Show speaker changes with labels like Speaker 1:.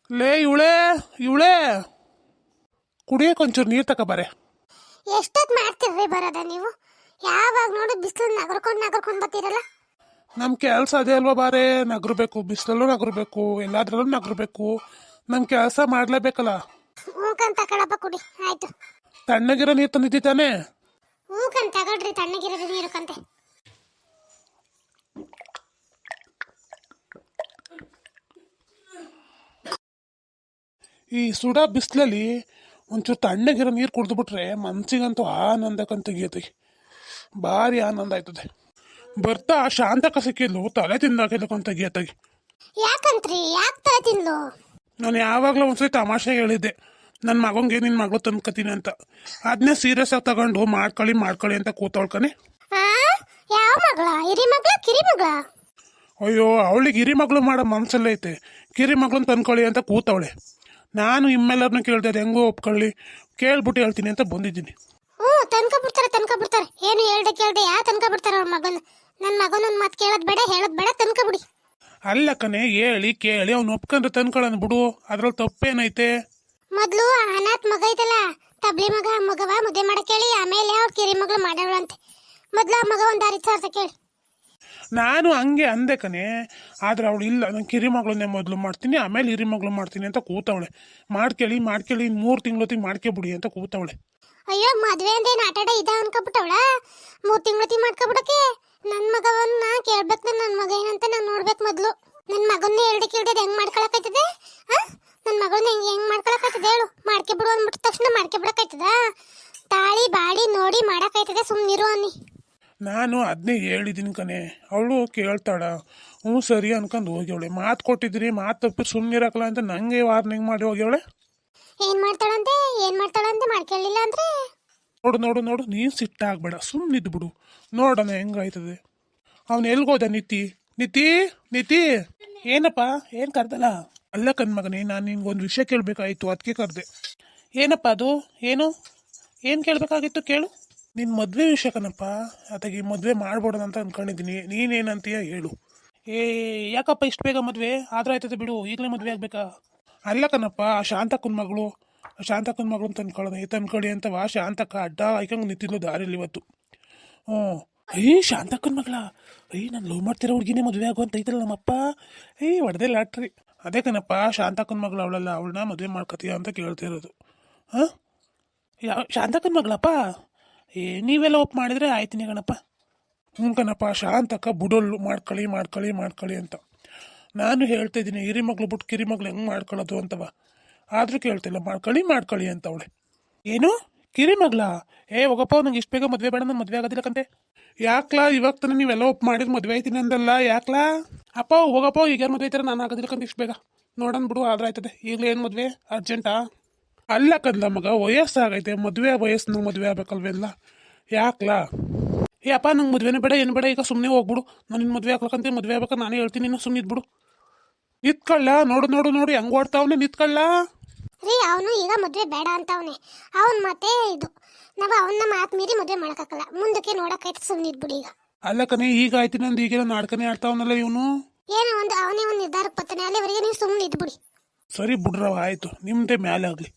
Speaker 1: ಲೇ ಇವಳೇ ಇವಳೇ ಕುಡಿಯಕ್ಕೆ ಒಂಚೂರು ನೀರು ತಗೋಬಾರೆ.
Speaker 2: ಎಷ್ಟೊತ್ತು ಮಾಡ್ತಿರ್ರಿ ಬರೋದ ನೀವು? ಯಾವಾಗ ನೋಡಿ ಬಿಸಿಲು ನಗರ್ಕೊಂಡು ಬರ್ತೀರಲ್ಲ.
Speaker 1: ನಮ್ಮ ಕೆಲಸ ಅದೇ ಅಲ್ವಾ ಬಾರೆ, ನಗರಬೇಕು, ಬಿಸಿಲಲ್ಲೂ ನಗರಬೇಕು, ಎಲ್ಲಾದ್ರಲ್ಲೂ ನಗರಬೇಕು. ನಮ್ಮ ಕೆಲಸ ಮಾಡಲೇಬೇಕಲ್ಲ.
Speaker 2: ಹೂಕಂತ ಕಡಪ ಕುಡಿ ಆಯ್ತು.
Speaker 1: ತಣ್ಣಗಿರೋ ನೀರು ತಂದಿದ್ದಿ ತಾನೇ?
Speaker 2: ಹೂಕಂತ ತಗೊಳ್ರಿ, ತಣ್ಣಗಿರೋದು ನೀರು ಕಂತೆ.
Speaker 1: ಈ ಸುಡ ಬಿಸಿಲಲ್ಲಿ ಒಂಚೂರು ತಣ್ಣಗಿರೋ ನೀರು ಕುಡಿದ್ಬಿಟ್ರೆ ಮನ್ಸಿಗಂತೂ ಆನಂದಕ್ಕಂತ ತೆಗಿಯತಿ, ಭಾರಿ ಆನಂದ ಆಯ್ತದೆ. ಬರ್ತಾ ಶಾಂತಕ ಸಿಕ್ಕಿದ್ಲು, ತಲೆ ತಿಂದಾಕಿದ್ಲಕ್ಕಂತ ತೆಗಿಯತ್ತಾಗಿ.
Speaker 2: ಯಾಕಂತ್ರಿ? ಯಾಕೆ ತಲೆ ತಿನ್ಲು?
Speaker 1: ನಾನು ಯಾವಾಗಲೂ ಒಂದ್ಸರಿ ತಮಾಷೆಗೆ ಹೇಳಿದ್ದೆ ನನ್ನ ಮಗಂಗೆ ನಿನ್ನ ಮಗಳು ತಂದ್ಕತೀನಿ ಅಂತ. ಅದನ್ನೇ ಸೀರಿಯಸ್ ಆಗಿ ತಗೊಂಡು ಮಾಡ್ಕೊಳ್ಳಿ ಅಂತ ಕೂತವಳ್ಕನೆ.
Speaker 2: ಯಾವ ಮಗಳ? ಹಿರಿ ಮಗಳ ಕಿರಿ ಮಗಳ?
Speaker 1: ಅಯ್ಯೋ, ಅವಳಿಗೆ ಹಿರಿ ಮಗಳು ಮಾಡೋ ಮನ್ಸಲ್ಲೇ ಐತೆ, ಕಿರಿ ಮಗಳನ್ನ ತಂದ್ಕೊಳ್ಳಿ ಅಂತ ಕೂತವಳೆ. ನಾನು ಇಮ್ಮೆಲ್ಲರನ್ನೂ ಕೇಳ್ದೆ, ಅದು ಹೆಂಗೋ ಒಪ್ಕೊಳ್ಳಿ, ಕೇಳ್ಬಿಟ್ಟು ಹೇಳ್ತೀನಿ ಅಂತ ಬಂದಿದ್ದೀನಿ.
Speaker 2: ತನ್ಕೊಬಿಡ್ತಾರೆ. ಏನು ಕೇಳ್ದೆ ಯಾ ತನ್ಕೊಬಿಡ್ತಾರೆ ಅವ್ರ ಮಗನ. ನನ್ನ ಮಗನ ಮಾತು ಕೇಳೋದ್ ಬೇಡ ತನ್ಕೊಬಿಡಿ.
Speaker 1: ಅಲ್ಲ ಕಣೆ, ಹೇಳಿ ಕೇಳಿ ಅವ್ನು ಒಪ್ಕೊಂಡ್ರೆ ತಂದ್ಕೊಳ್ಳೋಣ ಬಿಡು, ಅದ್ರಲ್ಲಿ ತಪ್ಪೇನೈತೆ?
Speaker 2: ಮೊದ್ಲು ಅನಾಥ್ ಮಗ ಐತಲ್ಲ, ತಬ್ಲಿ ಮಗವ ಮುದ್ದೆ ಮಾಡಕ್ ಹೇಳಿ, ಆಮೇಲೆ ಅವ್ರ ಕಿರಿ ಮಗಳು ಮಾಡವಳಂತೆ. ಮೊದ್ಲು ಆ ಮಗ ಒಂದ್ 6,000 ಕೇಳಿ.
Speaker 1: ನಾನು ಹಂಗೆ ಅಂದೆ ಕಣೆ, ಆದ್ರೆ ಅವಳು ಇಲ್ಲ, ನಾನು ಕಿರಿ ಮಗಳನ್ನೇ ಮೊದಲು ಮಾಡ್ತೀನಿ, ಆಮೇಲೆ ಹಿರಿ ಮಗಳು ಮಾಡ್ತೀನಿ ಅಂತ ಕೂತವಳೆ. ಮಾಡ್ಕೇಳಿ 3 ತಿಂಗಳೊತ್ತಿಗೆ ಮಾಡ್ಕೊಬಿಡಿ ಅಂತ ಕೂತವಳೆ.
Speaker 2: ಅಯ್ಯೋ, ಮದ್ವೆ ಅಂದ್ರೆ ಆಟಾಡ ಇದ ಅನ್ಕೊಬಿಟ್ಟವಳ. 3 ತಿಂಗಳೊತ್ತಿಗೆ ಮಾಡ್ಕೊಬಿಡಕ್ಕೆ ನನ್ ಮಗವನ್ನ ಕೇಳ್ಬೇಕು. ನನ್ ಮಗ ಏನಂತ ನಾನು ನೋಡ್ಬೇಕು ಮೊದ್ಲು. ನನ್ ಮಗನ್ನ ಕೇಳ್ದೆ ಹೆಂಗ್ ಮಾಡ್ಕೊಳಕಾಯ್ತದೆ? ನನ್ ಮಗಳನ್ನ ಹೆಂಗ್ ಮಾಡ್ಕೊಳಕಾಯ್ತದೆ ಹೇಳು? ಮಾಡ್ಕೊಬಿಡು ಅಂದ್ಬಿಟ್ಟ ತಕ್ಷಣ ಮಾಡ್ಕೊಬಿಡಕಾಯ್ತದ? ತಾಳಿ ಬಾಡಿ ನೋಡಿ ಮಾಡಕಾಯ್ತದೆ? ಸುಮ್ನಿರು ಅನ್ನಿ.
Speaker 1: ನಾನು ಅದನ್ನೇ ಹೇಳಿದ್ದೀನಿ ಕಣೆ, ಅವಳು ಕೇಳ್ತಾಳ. ಸರಿ ಅನ್ಕೊಂಡು ಹೋಗ್ಯವಳೆ. ಮಾತು ಕೊಟ್ಟಿದ್ರಿ, ಮಾತು ತಪ್ಪಿ ಸುಮ್ಮನಿರಕಲ್ಲ ಅಂತ ನಂಗೆ ವಾರ್ನಿಂಗ್ ಮಾಡಿ ಹೋಗ್ಯವಳೆ.
Speaker 2: ಏನ್ ಮಾಡ್ತಾಳಂತೆ ಮಾಡ್ಕೊಳ್ಳಿಲ್ಲ ಅಂದ್ರೆ?
Speaker 1: ನೋಡು ನೀನು ಸಿಟ್ಟಾಗ್ಬೇಡ, ಸುಮ್ಮನಿದ್ದು ಬಿಡು, ನೋಡೋಣ ಹೆಂಗಾಯ್ತದೆ. ಅವನು ಎಲ್ಗೋದ? ನಿತಿ ಏನಪ್ಪ, ಏನು ಕರ್ದಲ್ಲ? ಅಲ್ಲ ಕಣ್ಮಗನೇ, ನಾನು ನಿನ್ಗೊಂದು ವಿಷಯ ಕೇಳಬೇಕಾಯಿತು, ಅದಕ್ಕೆ ಕರೆದೆ. ಏನಪ್ಪ ಅದು? ಏನು ಕೇಳಬೇಕಾಗಿತ್ತು ಕೇಳು. ನಿನ್ನ ಮದುವೆ ವಿಷಯ ಕಣಪ್ಪ, ಅದಕ್ಕೆ ಮದುವೆ ಮಾಡ್ಬೋಣ ಅಂತ ಅಂದ್ಕೊಂಡಿದ್ದೀನಿ. ನೀನೇನಂತೀಯ ಹೇಳು. ಯಾಕಪ್ಪ ಇಷ್ಟು ಬೇಗ ಮದುವೆ ಆದ್ರೆ ಆಯ್ತದೆ ಬಿಡು, ಈಗಲೇ ಮದುವೆ ಆಗ್ಬೇಕಾ? ಅಲ್ಲ ಕಣಪ್ಪ, ಶಾಂತಕ್ಕನ ಮಗಳು ತಂದ್ಕೊಳ್ಳಿ ಅಂತವ. ಶಾಂತಕ್ಕ ಅಡ್ಡ ಆಯ್ಕಂಗೆ ನಿಂತಿದ್ಲು ದಾರಿಲಿ ಇವತ್ತು. ಶಾಂತಕ್ಕನ ಮಗಳ? ನಾನು ಲವ್ ಮಾಡ್ತಿರೋ ಹುಡುಗಿನೇ ಮದುವೆ ಆಗುವಂತ ಐತಲ್ಲ ನಮ್ಮಪ್ಪ. ಹೊಡೆದೇ ಲಾಟ್ರಿ. ಅದೇ ಕಣಪ್ಪ, ಶಾಂತಕ್ಕನ ಮಗಳು ಅವಳಲ್ಲ, ಅವಳನ್ನ ಮದುವೆ ಮಾಡ್ಕೊತೀಯ ಅಂತ ಕೇಳ್ತಿರೋದು. ಶಾಂತಕ್ಕನ ಮಗಳಪ್ಪ? ನೀವೆಲ್ಲ ಒಪ್ಪು ಮಾಡಿದ್ರೆ ಆಯ್ತೀನಿ ಕಣಪ್ಪ. ಕಣಪ್ಪ, ಶಾಂತಕ್ಕ ಬುಡೋಳು, ಮಾಡ್ಕೊಳ್ಳಿ ಅಂತ ನಾನು ಹೇಳ್ತಾ ಇದ್ದೀನಿ. ಹಿರಿ ಮಗಳು ಬಿಟ್ಟು ಕಿರಿ ಮಗಳು ಹೆಂಗೆ ಮಾಡ್ಕೊಳ್ಳೋದು ಅಂತವ. ಆದರೂ ಕೇಳ್ತಿಲ್ಲ, ಮಾಡ್ಕೊಳ್ಳಿ ಅಂತ ಅವಳೆ. ಏನು ಕಿರಿ ಮಗಳ? ಹೋಗಪ್ಪ, ನಂಗೆ ಇಷ್ಟು ಬೇಗ ಮದುವೆ ಬೇಡ, ನಾನು ಮದುವೆ ಆಗೋದಿಲ್ಲ ಕಂತೆ. ಯಾಕ್ಲಾ? ಇವಾಗ ತಾನೆ ನೀವೆಲ್ಲ ಒಪ್ಪು ಮಾಡಿದ್ರೆ ಮದುವೆ ಆಯ್ತೀನಿ ಅಂದಲ್ಲ, ಯಾಕ್ಲಾ? ಅಪ್ಪ ಹೋಗಪ್ಪ, ಈಗ ಯಾರು ಮದುವೆ ಆಯ್ತಾರೆ, ನಾನು ಆಗೋದಿಲ್ಲ ಕಂತ ಇಷ್ಟು ಬೇಗ. ನೋಡೋಣ ಬಿಡು, ಆದ್ರೆ ಆಯ್ತದೆ. ಈಗಲೇ ಏನು ಮದುವೆ ಅರ್ಜೆಂಟಾ? ಅಲ್ಲ ಕದ್ಲ ಮಗ, ವಯಸ್ಸಾಗೈತೆ, ವಯಸ್ಸಿನಾಗ ಮದುವೆ ಆಗ್ಬೇಕಲ್ವೆಲ್ಲ, ಯಾಕ್ಲಾ? ಅಪ್ಪ, ನಂಗೆ ಮದುವೆನೇ ಬೇಡ, ಏನು ಬೇಡ, ಈಗ ಸುಮ್ಮನೆ ಹೋಗ್ಬಿಡು. ನಾನು ನಿನ್ನ ಮದುವೆ ಆಗ್ಲಕ್ಕಂತ ಮದುವೆ ಆಗ್ಬೇಕು ನಾನೇ ಹೇಳ್ತೀನಿ, ನೀನು ಸುಮ್ಮನೆ ಇದ್ಬಿಡು. ನಿತ್ಕೊಳ್ಳ, ನೋಡು ಹೆಂಗ್ ಓಡ್ತಾವನೆ, ನಿತ್ಕೊಳ್ಳ
Speaker 2: ರೀ. ಅವನು ಈಗ ಮದುವೆ ಬೇಡ ಅಂತವನೆ. ಅವನ್ ಮತ್ತೆ ಇದು ನಾವು ಅವನ್ನ ಮಾತು ಮೀರಿ ಮದುವೆ ಮಾಡಕ್ಕಾಗಲ್ಲ, ಮುಂದಕ್ಕೆ ನೋಡಕ್ಕಾಯ್ತು, ಸುಮ್ಮನೆ ಇದ್ಬಿಡಿ ಈಗ.
Speaker 1: ಅಲ್ಲ ಕಣೆ, ಈಗ ಆಯ್ತೀನಿ ಅಂದ್ ಈಗೆಲ್ಲ ನಾಡ್ಕನೇ ಆಡ್ತಾವನಲ್ಲ ಇವನು.
Speaker 2: ಏನೋ ಅವನೇ ಒಂದು ನಿರ್ಧಾರಕ್ಕೆ ಬರ್ತಾನೆ, ಅಲ್ಲಿವರೆಗೆ ನೀವು ಸುಮ್ಮನೆ ಇದ್ಬಿಡಿ.
Speaker 1: ಸರಿ ಬಿಡ್ರವ, ಆಯ್ತು, ನಿಮ್ದೇ ಮ್ಯಾಲೆ ಆಗ್ಲಿ.